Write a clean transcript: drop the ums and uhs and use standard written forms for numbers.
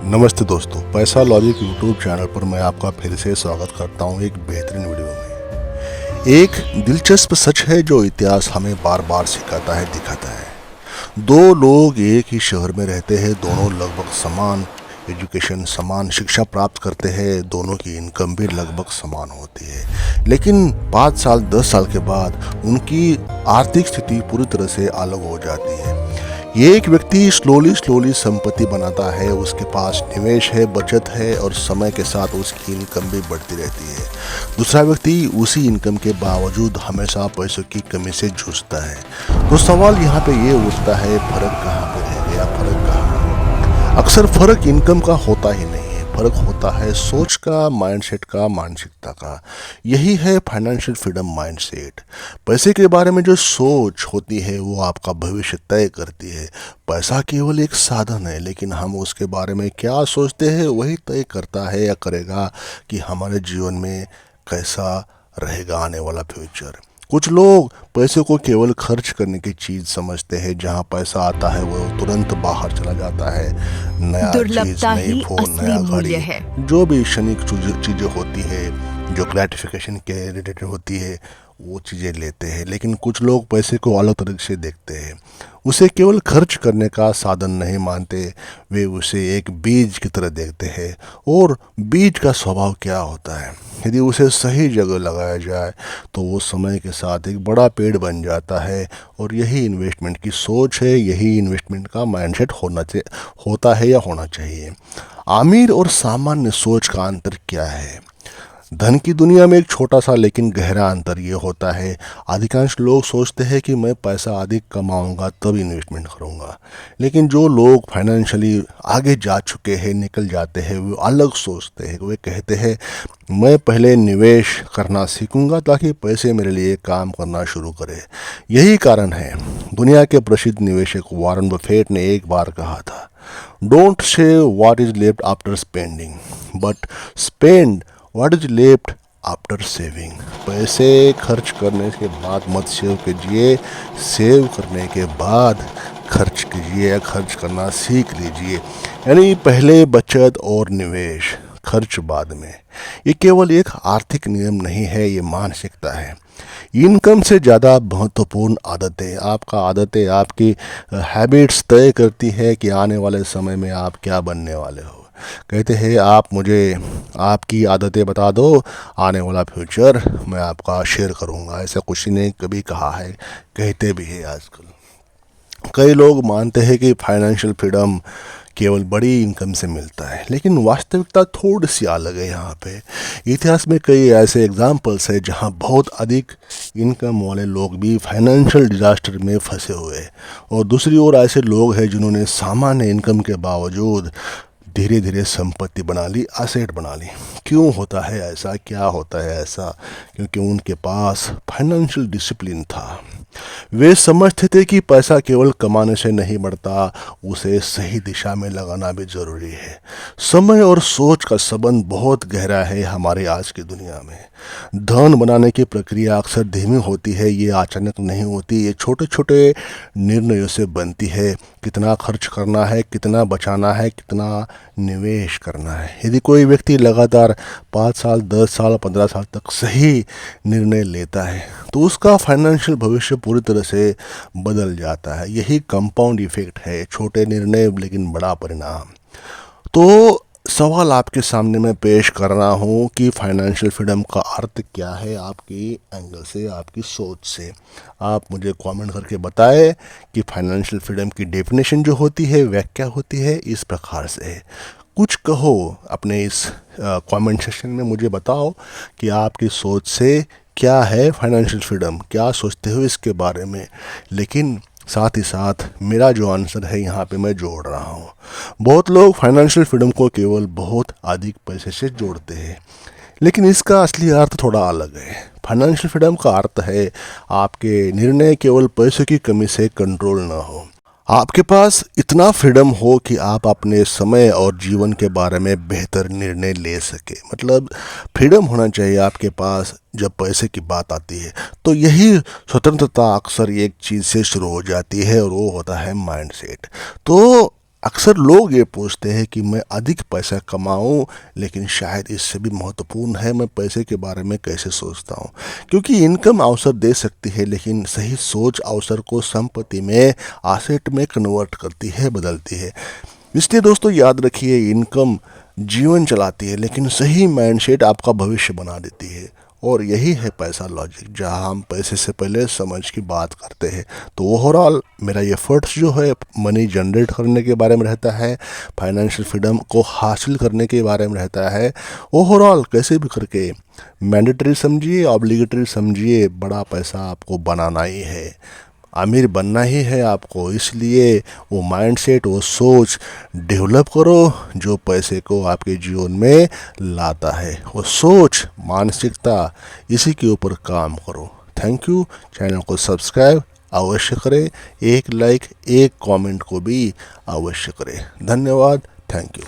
नमस्ते दोस्तों, पैसा लॉजिक यूट्यूब चैनल पर मैं आपका फिर से स्वागत करता हूं एक बेहतरीन वीडियो में। एक दिलचस्प सच है जो इतिहास हमें बार बार सिखाता है, दिखाता है। दो लोग एक ही शहर में रहते हैं, दोनों लगभग समान एजुकेशन, समान शिक्षा प्राप्त करते हैं, दोनों की इनकम भी लगभग समान होती है। लेकिन 5 साल 10 साल के बाद उनकी आर्थिक स्थिति पूरी तरह से अलग हो जाती है। ये एक व्यक्ति स्लोली संपत्ति बनाता है, उसके पास निवेश है, बचत है और समय के साथ उसकी इनकम भी बढ़ती रहती है। दूसरा व्यक्ति उसी इनकम के बावजूद हमेशा पैसों की कमी से जूझता है। तो सवाल यहाँ पे ये उठता है, फर्क कहाँ पे रह गया, फर्क कहाँ? अक्सर फर्क इनकम का होता ही नहीं है, फर्क होता है सोच का, माइंडसेट का, मानसिकता का। यही है फाइनेंशियल फ्रीडम माइंडसेट। पैसे के बारे में जो सोच होती है वो आपका भविष्य तय करती है। पैसा केवल एक साधन है, लेकिन हम उसके बारे में क्या सोचते हैं वही तय करता है या करेगा कि हमारे जीवन में कैसा रहेगा आने वाला फ्यूचर। कुछ लोग पैसे को केवल खर्च करने की चीज़ समझते हैं, जहां पैसा आता है वो तुरंत बाहर चला जाता है। नया चीज़, दुर्लभता नई ही फोन, असली नया मूल्य गाड़ी, है। जो भी क्षणिक चीज़ें होती है जो ग्रेटिफिकेशन के रिलेटेड होती है वो चीज़ें लेते हैं। लेकिन कुछ लोग पैसे को अलग तरीके से देखते हैं, उसे केवल खर्च करने का साधन नहीं मानते, वे उसे एक बीज की तरह देखते हैं। और बीज का स्वभाव क्या होता है, यदि उसे सही जगह लगाया जाए तो वो समय के साथ एक बड़ा पेड़ बन जाता है। और यही इन्वेस्टमेंट की सोच है, यही इन्वेस्टमेंट का माइंडसेट होता है या होना चाहिए। आमिर और सामान्य सोच का अंतर क्या है? धन की दुनिया में एक छोटा सा लेकिन गहरा अंतर ये होता है, अधिकांश लोग सोचते हैं कि मैं पैसा अधिक कमाऊंगा तब इन्वेस्टमेंट करूंगा। लेकिन जो लोग फाइनेंशियली आगे जा चुके हैं, निकल जाते हैं, वो अलग सोचते हैं। वे कहते हैं मैं पहले निवेश करना सीखूंगा ताकि पैसे मेरे लिए काम करना शुरू करे। यही कारण है दुनिया के प्रसिद्ध निवेशक वॉरेन बफेट ने एक बार कहा था, don't save what is left after spending, but spend what is left after saving. पैसे खर्च करने के बाद मत सेव कीजिए, सेव करने के बाद खर्च कीजिए या खर्च करना सीख लीजिए। यानी पहले बचत और निवेश, खर्च बाद में। ये केवल एक आर्थिक नियम नहीं है, ये मानसिकता है। इनकम से ज़्यादा महत्वपूर्ण आदतें, आपका आदतें, आपकी हैबिट्स तय करती है कि आने वाले समय में आप क्या बनने वाले हो। कहते हैं आप मुझे आपकी आदतें बता दो, आने वाला फ्यूचर मैं आपका शेयर करूंगा। ऐसा किसी ने कभी कहा है, कहते भी है आजकल। कई लोग मानते हैं कि फाइनेंशियल फ्रीडम केवल बड़ी इनकम से मिलता है, लेकिन वास्तविकता थोड़ी सी अलग है। यहाँ पे इतिहास में कई ऐसे एग्जाम्पल्स है जहाँ बहुत अधिक इनकम वाले लोग भी फाइनेंशियल डिजास्टर में फंसे हुए हैं, और दूसरी ओर ऐसे लोग हैं जिन्होंने सामान्य इनकम के बावजूद धीरे धीरे संपत्ति बना ली, असेट बना ली। क्यों होता है ऐसा, क्या होता है ऐसा? क्योंकि उनके पास फाइनेंशियल डिसिप्लिन था। वे समझते थे कि पैसा केवल कमाने से नहीं बढ़ता, उसे सही दिशा में लगाना भी जरूरी है। समय और सोच का संबंध बहुत गहरा है हमारे आज की दुनिया में। धन बनाने की प्रक्रिया अक्सर धीमी होती है, ये अचानक नहीं होती, ये छोटे छोटे निर्णयों से बनती है। कितना खर्च करना है, कितना बचाना है, कितना निवेश करना है। यदि कोई व्यक्ति लगातार 5 साल 10 साल 15 साल तक सही निर्णय लेता है तो उसका फाइनेंशियल भविष्य पूरी तरह से बदल जाता है। यही कंपाउंड इफेक्ट है, छोटे निर्णय लेकिन बड़ा परिणाम। तो सवाल आपके सामने मैं पेश कर रहा हूँ कि फाइनेंशियल फ्रीडम का अर्थ क्या है आपकी एंगल से, आपकी सोच से। आप मुझे कमेंट करके बताएं कि फाइनेंशियल फ्रीडम की डेफिनेशन जो होती है, व्याख्या होती है, इस प्रकार से है। कुछ कहो अपने इस कमेंट सेक्शन में, मुझे बताओ कि आपकी सोच से क्या है फाइनेंशियल फ्रीडम, क्या सोचते हो इसके बारे में। लेकिन साथ ही साथ मेरा जो आंसर है यहाँ पे मैं जोड़ रहा हूँ। बहुत लोग फाइनेंशियल फ्रीडम को केवल बहुत अधिक पैसे से जोड़ते हैं, लेकिन इसका असली अर्थ थोड़ा अलग है। फाइनेंशियल फ्रीडम का अर्थ है आपके निर्णय केवल पैसों की कमी से कंट्रोल ना हो। आपके पास इतना फ्रीडम हो कि आप अपने समय और जीवन के बारे में बेहतर निर्णय ले सके। मतलब फ्रीडम होना चाहिए आपके पास जब पैसे की बात आती है। तो यही स्वतंत्रता अक्सर एक चीज़ से शुरू हो जाती है और वो होता है माइंडसेट। तो अक्सर लोग ये पूछते हैं कि मैं अधिक पैसा कमाऊं, लेकिन शायद इससे भी महत्वपूर्ण है मैं पैसे के बारे में कैसे सोचता हूं। क्योंकि इनकम अवसर दे सकती है, लेकिन सही सोच अवसर को संपत्ति में, एसेट में कन्वर्ट करती है, बदलती है। इसलिए दोस्तों याद रखिए, इनकम जीवन चलाती है, लेकिन सही माइंडसेट आपका भविष्य बना देती है। और यही है पैसा लॉजिक, जहां हम पैसे से पहले समझ की बात करते हैं। तो ओवरऑल मेरा एफर्ट्स जो है मनी जनरेट करने के बारे में रहता है, फाइनेंशियल फ्रीडम को हासिल करने के बारे में रहता है। ओवरऑल कैसे भी करके मैंडेटरी समझिए, ऑब्लिगेटरी समझिए, बड़ा पैसा आपको बनाना ही है, अमीर बनना ही है आपको। इसलिए वो माइंडसेट, वो सोच डेवलप करो जो पैसे को आपके जीवन में लाता है। वो सोच, मानसिकता, इसी के ऊपर काम करो। Thank you. चैनल को सब्सक्राइब अवश्य करें, एक लाइक, एक कमेंट को भी अवश्य करें। धन्यवाद। Thank you.